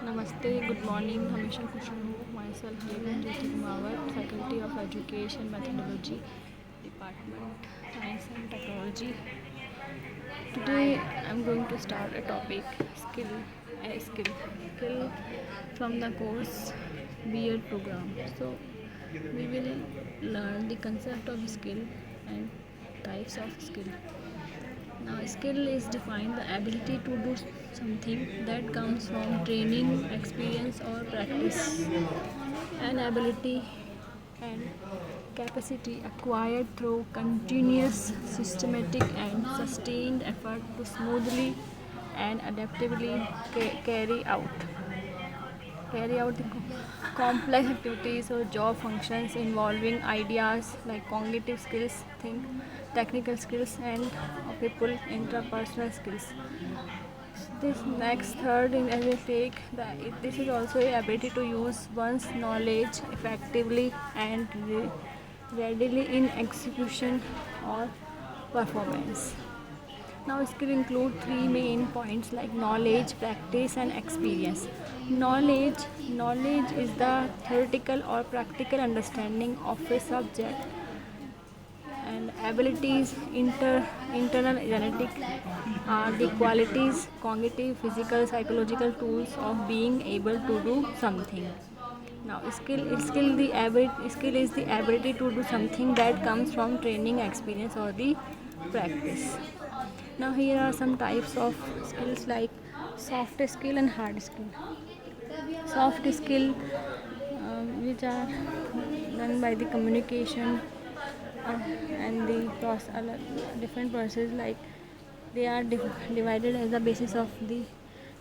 Namaste, good morning. Hamisha Kushanu, myself Begum Jyoti Kumawat, Faculty of Education Methodology, Department Science and Technology. Today I'm going to start a topic skill from the course B.Ed program. So we will learn the concept of skill and types of skill. Now, skill is defined the ability to do something that comes from training, experience, or practice. An ability and capacity acquired through continuous, systematic, and sustained effort to smoothly and adaptively carry out the complex activities or job functions involving ideas like cognitive skills, think technical skills, and people interpersonal skills. This next third in as I take this is also a ability to use one's knowledge effectively and readily in execution or performance. Now, skill include three main points like knowledge, practice, and experience. Knowledge is the theoretical or practical understanding of a subject, and abilities, internal genetic, are the qualities, cognitive, physical, psychological tools of being able to do something. Now, skill is the ability to do something that comes from training, experience, or the practice. Now here are some types of skills like soft skill and hard skill. Soft skill, which are done by the communication and the different process, like they are divided as the basis of the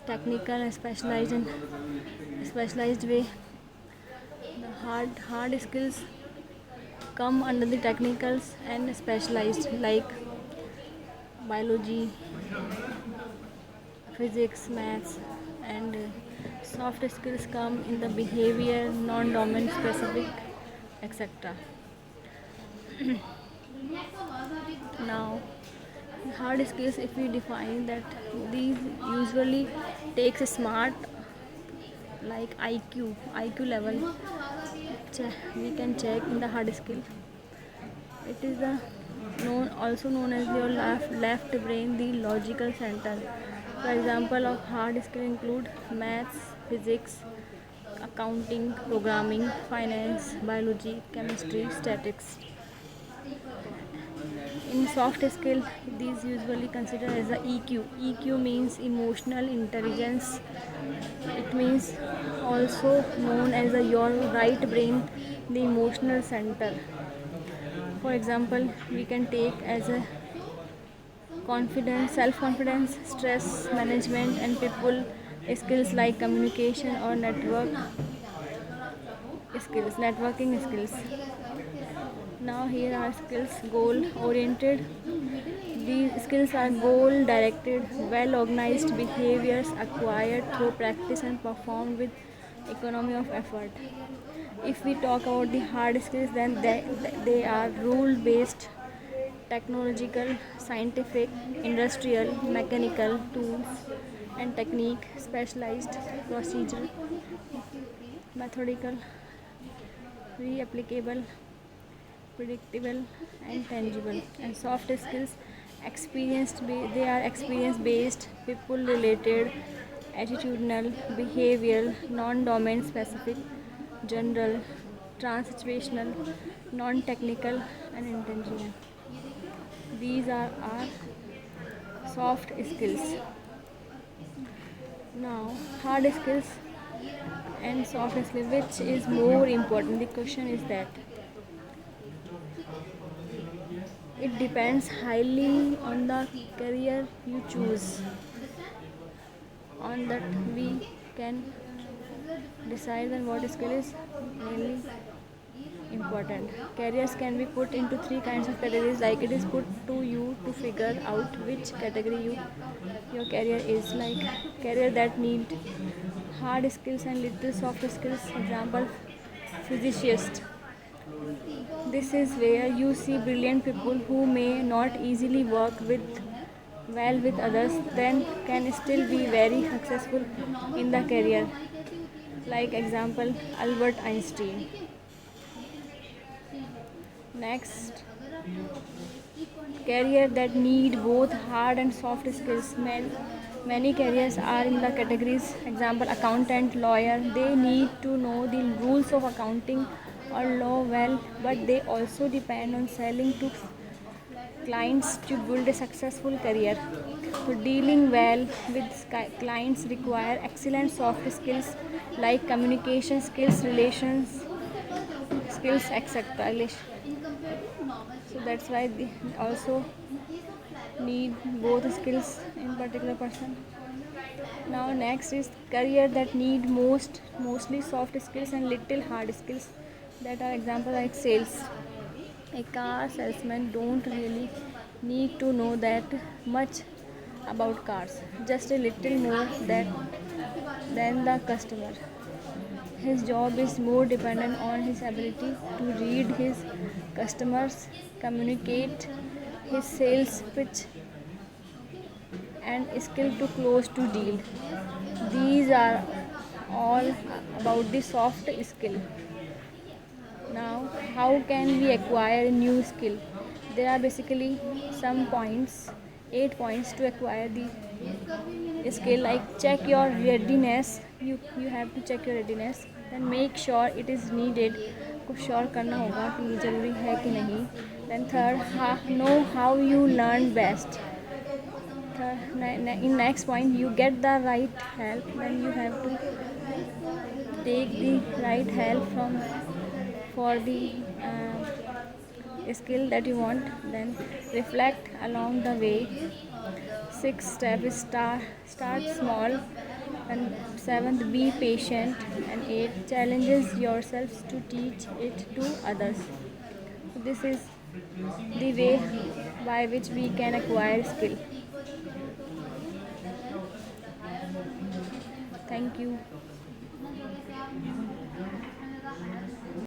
technical and specialized way. The hard skills come under the technicals and specialized, like biology, physics, maths, and soft skills come in the behavior, non-domain specific, etc. Now, hard skills, if we define that, these usually takes a smart like IQ level. We can check in the hard skill. It is the also known as your left brain, the logical center. For example of hard skill include maths, physics, accounting, programming, finance, biology, chemistry, statistics. In soft skill, these usually considered as the EQ. EQ means emotional intelligence. It means also known as your right brain, the emotional center. For example, we can take as a confidence, self-confidence, stress management, and people skills like communication or networking skills. Now here are skills goal oriented. These skills are goal directed, well organized behaviors acquired through practice and performed with economy of effort. If we talk about the hard skills, then they are rule based, technological, scientific, industrial, mechanical, tools and technique, specialized, procedural, methodical, reapplicable, predictable, and tangible. And soft skills, they are experience based, people related, attitudinal, behavioral, non-domain specific, general, trans-situational, non-technical, and intentional. These are our soft skills. Now, hard skills and soft skills, which is more important? The question is that it depends highly on the career you choose. On that, we can decide on what skill is mainly important. Careers can be put into three kinds of categories, like it is put to you to figure out which category your career is, like career that need hard skills and little soft skills. Example, physicist. This is where you see brilliant people who may not easily work with others, then can still be very successful in the career. like example Albert Einstein. Next, career that need both hard and soft skills. Many careers are in the categories example accountant, lawyer. They need to know the rules of accounting or law well, but they also depend on selling to clients to build a successful career. So dealing well with clients require excellent soft skills like communication skills, relations skills, etc. So that's why they also need both skills in particular person. Now next is career that need mostly soft skills and little hard skills, that are example like sales. A car salesman don't really need to know that much about cars, just a little more than the customer. His job is more dependent on his ability to read his customers, communicate his sales pitch, and skill to close to deal. These are all about the soft skill. Now, how can we acquire a new skill? There are basically some points, 8 points to acquire the skill. Like check your readiness. You have to check your readiness. Then make sure it is needed. को sure करना होगा कि ये ज़रूरी है कि नहीं. Then third, know how you learn best. In next point, you get the right help. Then you have to take the right help for the skill that you want. Then reflect along the way. 6 step is start small. And 7th, be patient. And 8, challenges yourselves to teach it to others. So this is the way by which we can acquire skill. Thank you.